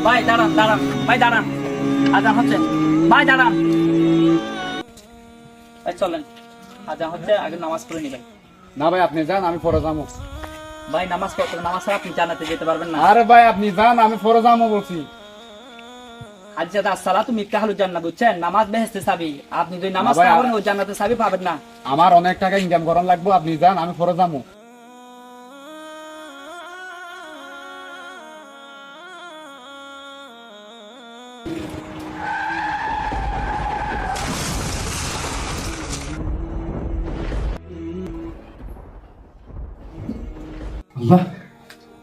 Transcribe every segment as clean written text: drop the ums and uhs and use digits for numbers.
ভাই দাঁড়ান দাঁড়ান, ভাই দাঁড়ান, আজান হচ্ছে, ভাই দাঁড়ান, ভাই চলেন, আজান হচ্ছে, আগে নামাজ পড়ে নিবেন। না ভাই আপনি যান, আমি পরে যাবো। ভাই নামাজ পড়তে, নামাজ ছাড়া আপনি জান্নাতে যেতে পারবেন না। আরে ভাই আপনি যান, আমি পরে যাবো বলছি। হাজ্জাত আসসালাতু মিফতাহুল জান্নাহ, বুঝছেন? নামাজ বেহেশতের চাবি। আপনি যদি নামাজ ভাই, না পড়েন ওই জান্নাতের চাবি পাবেন না। আমার অনেক টাকা ইনকাম করার লাগবে, আপনি যান, আমি পরে যাবো। আল্লাহ,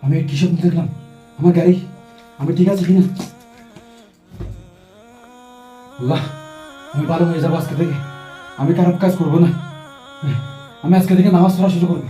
আমি কি স্বপ্ন দেখলাম? আমার গাড়ি, আমি ঠিক আছে কিনা? আল্লাহ, আমি ভালো হয়ে যাবো আজকে থেকে। আমি খারাপ কাজ করবো না। আমি আজকে থেকে নামাজ পড়া শুরু করবো।